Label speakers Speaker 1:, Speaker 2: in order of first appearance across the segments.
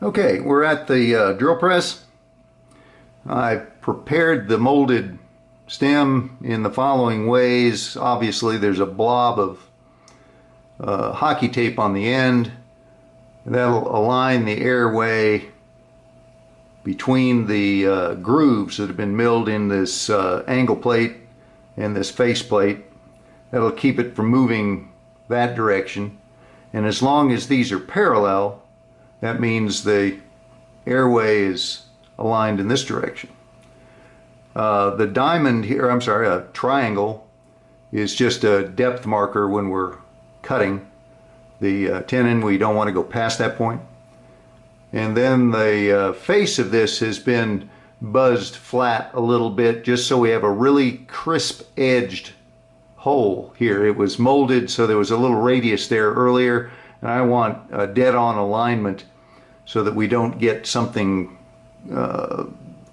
Speaker 1: Okay, we're at the drill press. I prepared the molded stem in the following ways. Obviously, there's a blob of hockey tape on the end. That'll align the airway between the grooves that have been milled in this angle plate and this face plate. That'll keep it from moving that direction. And as long as these are parallel, that means the airway is aligned in this direction. The diamond here, I'm sorry, a triangle, is just a depth marker when we're cutting the tenon. We don't want to go past that point. And then the face of this has been buzzed flat a little bit just so we have a really crisp edged hole here. It was molded so there was a little radius there earlier, and I want a dead-on alignment so that we don't get something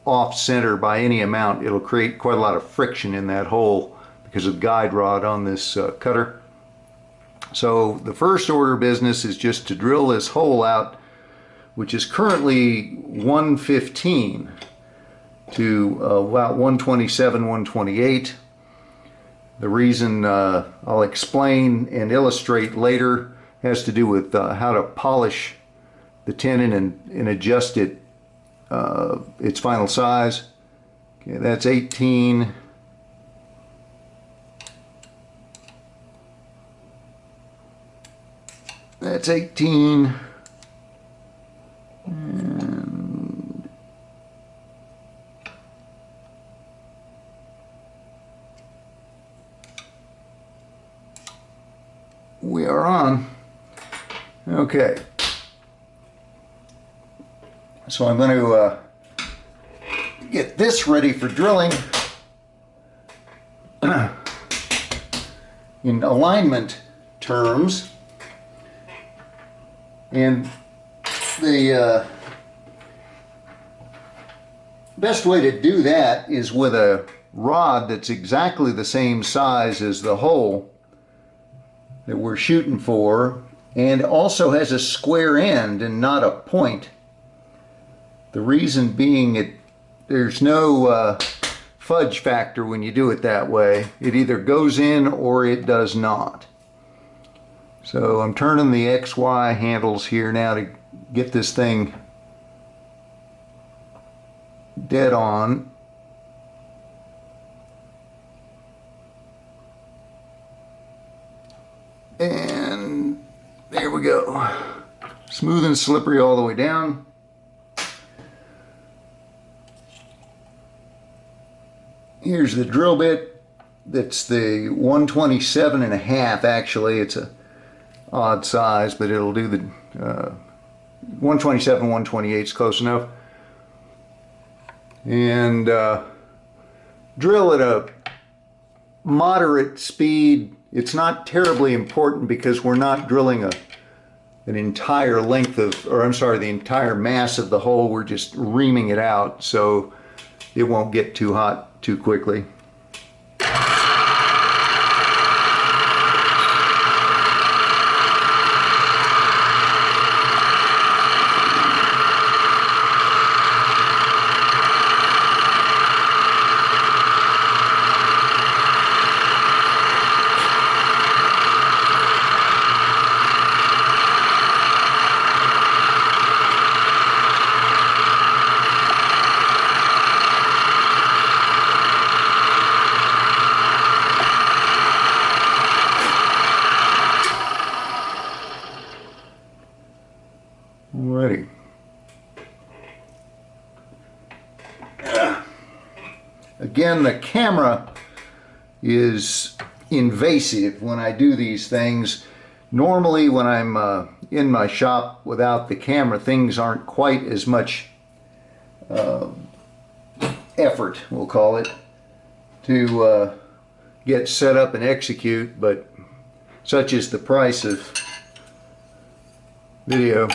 Speaker 1: off center by any amount. It'll create quite a lot of friction in that hole because of the guide rod on this cutter. So the first order of business is just to drill this hole out, which is currently 115 to about 127, 128. The reason I'll explain and illustrate later has to do with how to polish the tenon and adjust it its final size. Okay, that's 18. That's 18. And we are on. Okay. So I'm going to get this ready for drilling. In alignment terms, and the best way to do that is with a rod that's exactly the same size as the hole that we're shooting for, and also has a square end and not a point. The reason being there's no fudge factor when you do it that way. It either goes in or it does not. So I'm turning the XY handles here now to get this thing dead on. And there we go. Smooth and slippery all the way down. Here's the drill bit. That's the 127.5. Actually, it's a odd size, but it'll do the 127, 128 is close enough. And drill at a moderate speed. It's not terribly important because we're not drilling an entire length of, or I'm sorry, the entire mass of the hole. We're just reaming it out, so it won't get too hot too quickly. Alrighty. Again, the camera is invasive when I do these things. Normally when I'm in my shop without the camera, things aren't quite as much effort, we'll call it, to get set up and execute, but such is the price of video.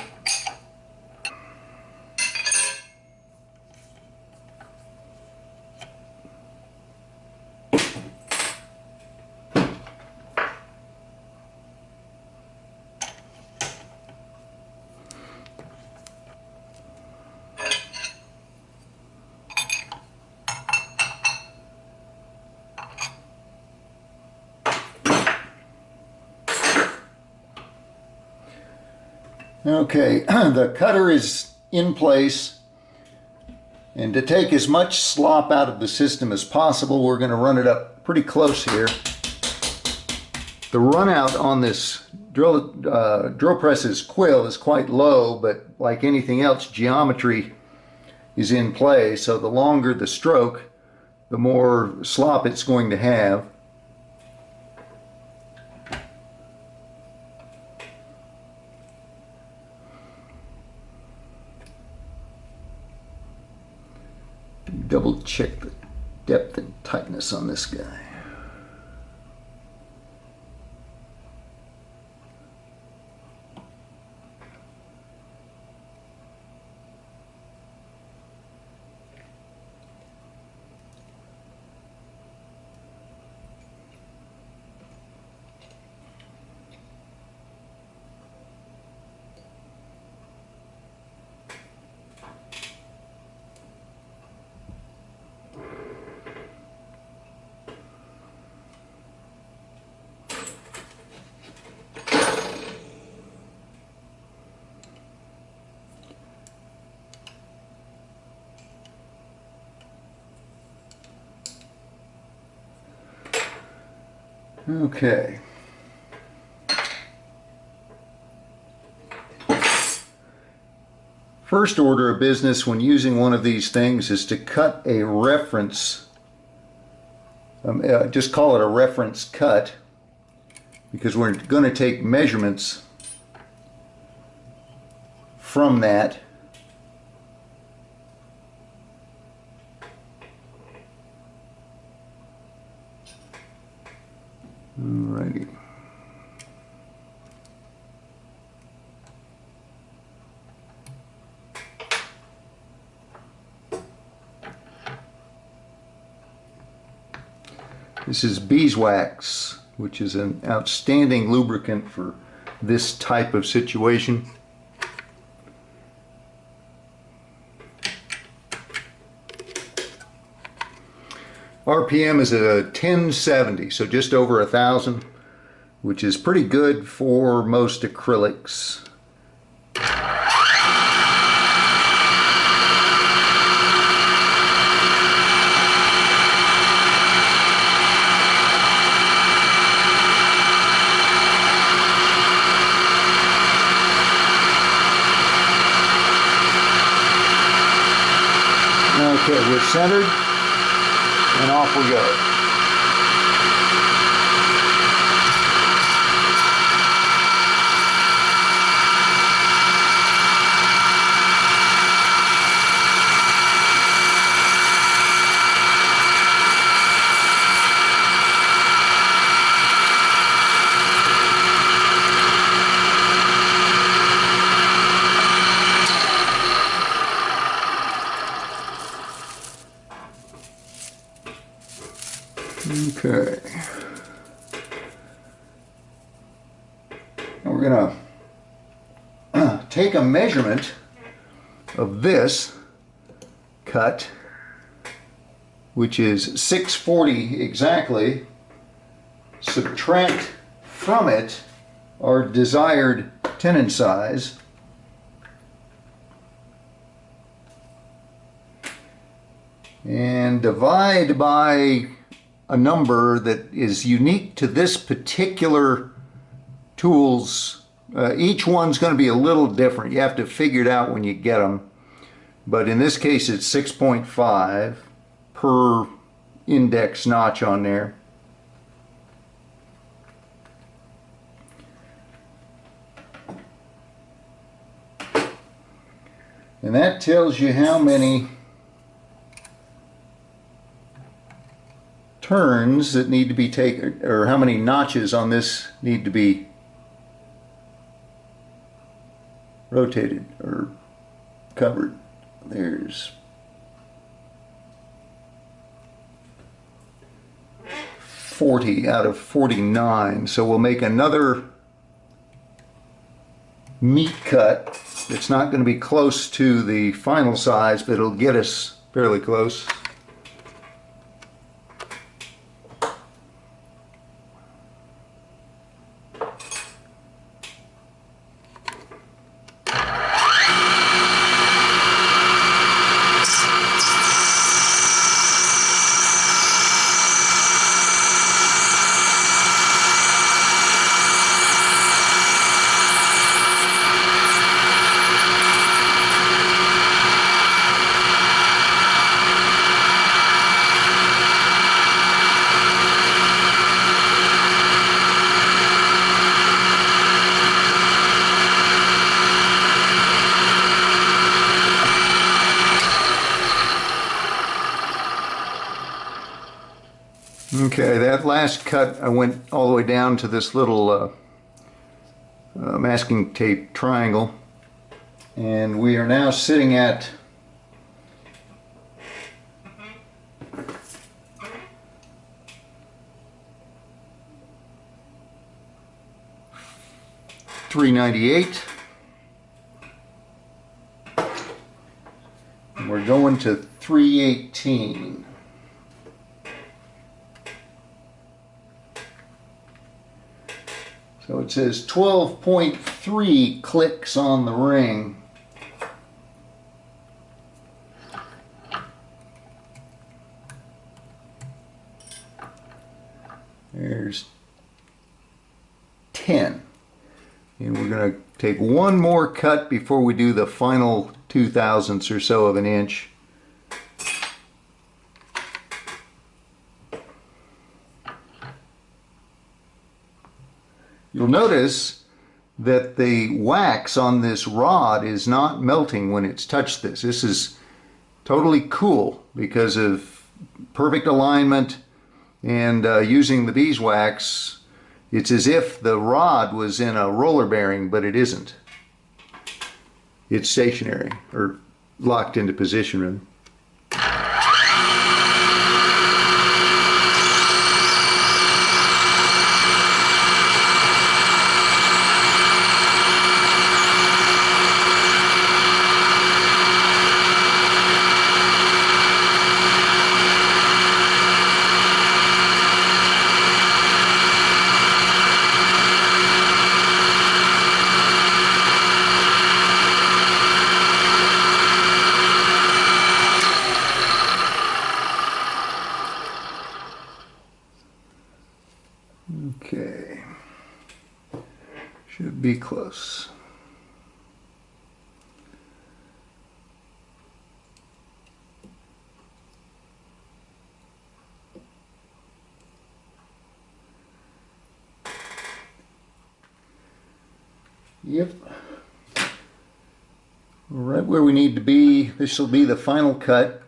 Speaker 1: Okay, the cutter is in place, and to take as much slop out of the system as possible, we're going to run it up pretty close here. The run out on this drill press's quill is quite low, but like anything else, geometry is in play, so the longer the stroke, the more slop it's going to have. Double check the depth and tightness on this guy. Okay. First order of business when using one of these things is to cut a reference, just call it a reference cut, because we're going to take measurements from that. Alrighty. This is beeswax, which is an outstanding lubricant for this type of situation. RPM is a 1070, so just over 1,000, which is pretty good for most acrylics. Okay, we're centered, and off we go. Okay. Now we're going to take a measurement of this cut, which is 640 exactly, subtract from it our desired tenon size, and divide by a number that is unique to this particular tool's. Each one's going to be a little different. You have to figure it out when you get them. But in this case, it's 6.5 per index notch on there. And that tells you how many turns that need to be taken, or how many notches on this need to be rotated or covered. There's 40 out of 49, so we'll make another meat cut. It's not going to be close to the final size, but it'll get us fairly close. Okay, that last cut I went all the way down to this little masking tape triangle, and we are now sitting at 398. And we're going to 318. So it says 12.3 clicks on the ring. There's 10. And we're going to take one more cut before we do the final 2/1000ths or so of an inch. You'll notice that the wax on this rod is not melting when it's touched this. This is totally cool because of perfect alignment and using the beeswax. It's as if the rod was in a roller bearing, but it isn't. It's stationary or locked into position really. Okay, should be close. Yep, right where we need to be. This will be the final cut.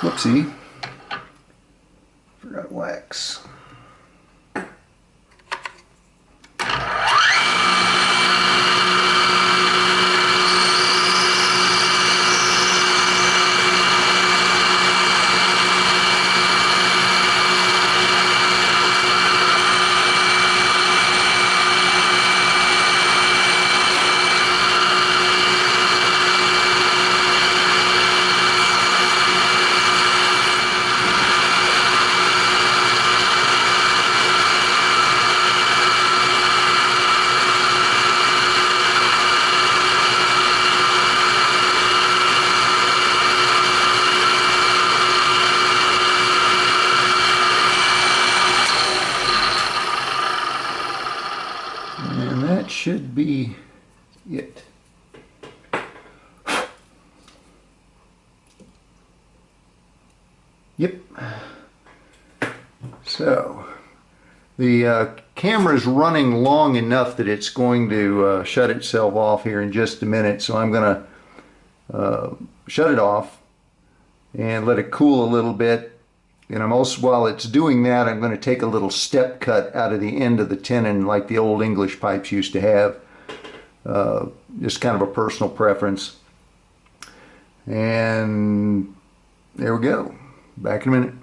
Speaker 1: Whoopsie, forgot wax. And that should be it. Yep. So the camera's running long enough that it's going to shut itself off here in just a minute. So I'm going to shut it off and let it cool a little bit. And I'm also, while it's doing that, I'm going to take a little step cut out of the end of the tenon like the old English pipes used to have. Just kind of a personal preference. And there we go. Back in a minute.